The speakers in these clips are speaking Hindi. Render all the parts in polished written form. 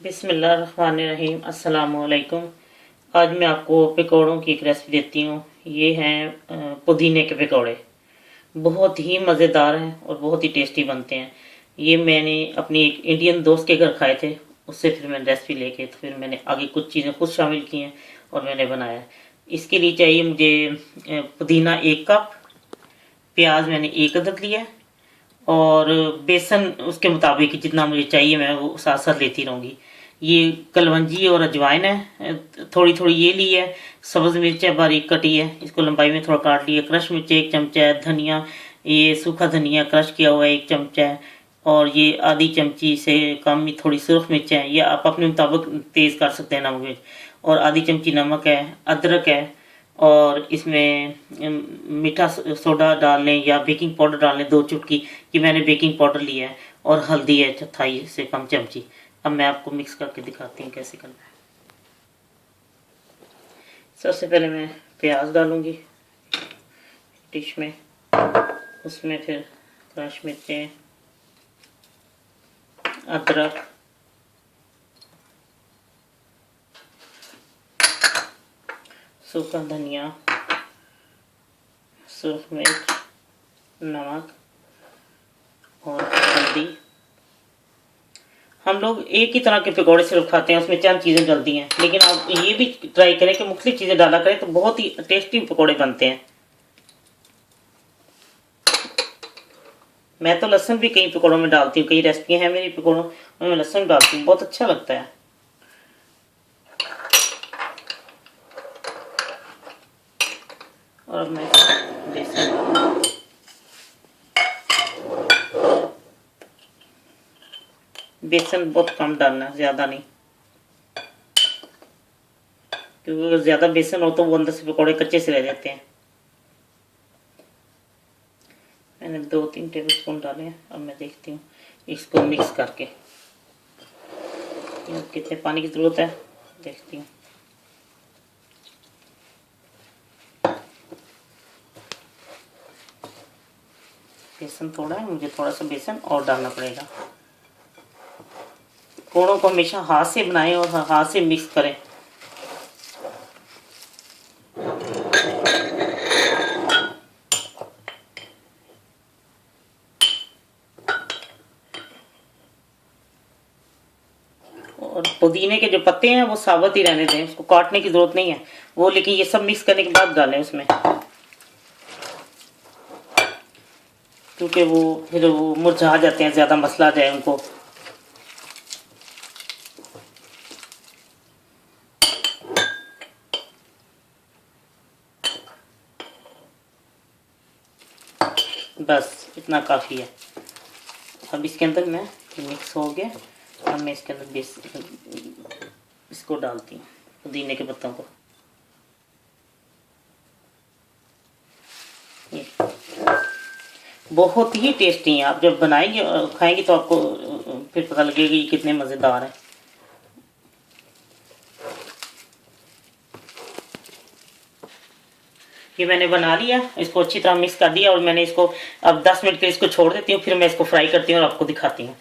बिस्मिल्लाहिर्रहमानिर्रहीम। अस्सलामुअलैकुम। आज मैं आपको पकौड़ों की एक रेसिपी देती हूँ। ये हैं पुदीने के पकौड़े। बहुत ही मज़ेदार हैं और बहुत ही टेस्टी बनते हैं। ये मैंने अपनी एक इंडियन दोस्त के घर खाए थे, उससे फिर मैंने रेसिपी लेके तो फिर मैंने आगे कुछ चीज़ें खुद शामिल की हैं और मैंने बनाया। इसके लिए चाहिए मुझे पुदीना 1 कप, प्याज मैंने 1 अदद लिया और बेसन उसके मुताबिक जितना मुझे चाहिए मैं वो साथ साथ लेती रहूँगी। ये कलवंजी और अजवाइन है, थोड़ी थोड़ी ये ली है। सब्ज़ मिर्च है बारीक कटी है, इसको लंबाई में थोड़ा काट लिया। क्रश मिर्च 1 चमचा है। धनिया, ये सूखा धनिया क्रश किया हुआ है 1 चमचा है। और ये आधी चमची से कम थोड़ी सुरख मिर्च है, ये आप अपने मुताबिक तेज़ कर सकते हैं नमक मिर्च। और आधी चमची नमक है। अदरक है और इसमें मीठा सोडा डाल लें या बेकिंग पाउडर डाल लें 2 चुटकी, कि मैंने बेकिंग पाउडर लिया है। और हल्दी है 1/4 से कम चमची। अब मैं आपको मिक्स करके दिखाती हूँ कैसे करना है। सबसे पहले मैं प्याज डालूंगी डिश में, उसमें फिर क्रश मिर्चें, अदरक, सूखा धनिया, सूख मिर्च, नमक और हल्दी। हम लोग एक ही तरह के पकौड़े सिर्फ खाते हैं, उसमें चंद चीज़ें डलती हैं, लेकिन आप ये भी ट्राई करें कि मुख्तलिफ चीज़ें डाला करें तो बहुत ही टेस्टी पकौड़े बनते हैं। मैं तो लहसुन भी कई पकौड़ों में डालती हूँ, कई रेसिपियाँ हैं मेरी पकौड़ों में लहसुन डालती हूँ, बहुत अच्छा लगता है। और मैं बेसन बहुत कम डालना, ज़्यादा नहीं, क्योंकि अगर ज़्यादा बेसन हो तो वो अंदर से पकौड़े कच्चे से रह जाते हैं। मैंने 2-3 टेबल स्पून डाले हैं। अब मैं देखती हूँ इसको मिक्स करके कितने पानी की ज़रूरत है, देखती हूँ। बेसन थोड़ा है, मुझे थोड़ा सा बेसन और डालना पड़ेगा। कोड़ों को हमेशा हाथ से बनाएं और हाथ से मिक्स करें। और पुदीने के जो पत्ते हैं वो साबुत ही रहने दें, उसको काटने की जरूरत नहीं है वो, लेकिन ये सब मिक्स करने के बाद डालें उसमें, क्योंकि वो फिर वो मुरझा जाते हैं, ज़्यादा मसला जाए उनको। बस इतना काफ़ी है। अब इसके अंदर मैं मिक्स हो गया। अब मैं इसके अंदर इसको डालती हूँ, पुदीने के पत्तों को। ये बहुत ही टेस्टी हैं, आप जब बनाएंगे खाएंगे तो आपको फिर पता लगेगा ये कितने मज़ेदार हैं। ये मैंने बना लिया, इसको अच्छी तरह मिक्स कर दिया और मैंने इसको अब 10 मिनट के इसको छोड़ देती हूँ, फिर मैं इसको फ्राई करती हूँ और आपको दिखाती हूँ।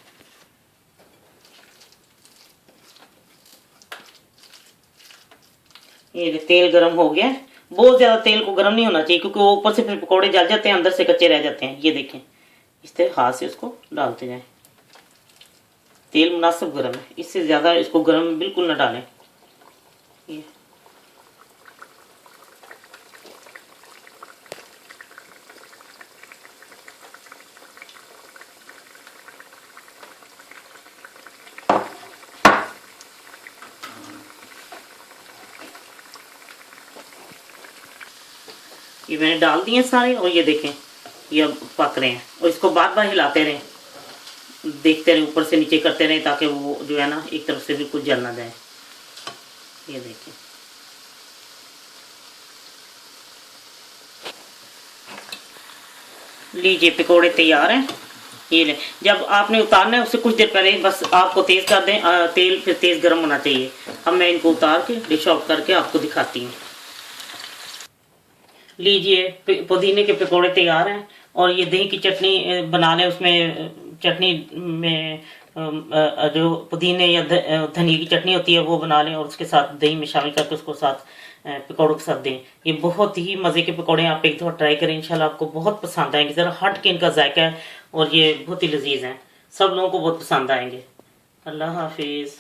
ये तेल गरम हो गया। बहुत ज़्यादा तेल को गरम नहीं होना चाहिए, क्योंकि वो ऊपर से फिर पकौड़े जल जाते हैं, अंदर से कच्चे रह जाते हैं। ये देखें, इस तरह हाथ से उसको डालते जाएं। तेल मुनासिब गरम है, इससे ज़्यादा इसको गरम बिल्कुल ना डालें। ये मैंने डाल दिए सारे और ये देखें ये अब पक रहे हैं। और इसको बार बार हिलाते रहें, देखते रहें, ऊपर से नीचे करते रहें, ताकि वो जो है ना एक तरफ से बिल्कुल जल ना जाए। ये देखें, लीजिए पकोड़े तैयार हैं। ये ले, जब आपने उतारना है उससे कुछ देर पहले बस आपको तेज़ कर दें तेल, फिर तेज़ गर्म होना चाहिए। अब मैं इनको उतार के डिश आउट करके आपको दिखाती हूँ। लीजिए पुदीने के पकोड़े तैयार हैं। और ये दही की चटनी बना लें, उसमें चटनी में जो पुदीने या धनिया की चटनी होती है वो बना लें और उसके साथ दही में शामिल करके उसको साथ पकौड़ों के साथ दें। ये बहुत ही मज़े के पकौड़े, आप एक दफ़ा ट्राई करें, इंशाल्लाह आपको बहुत पसंद आएंगे। ज़रा हट के इनका जायका है और ये बहुत ही लजीज हैं, सब लोगों को बहुत पसंद आएंगे। अल्लाह हाफिज़।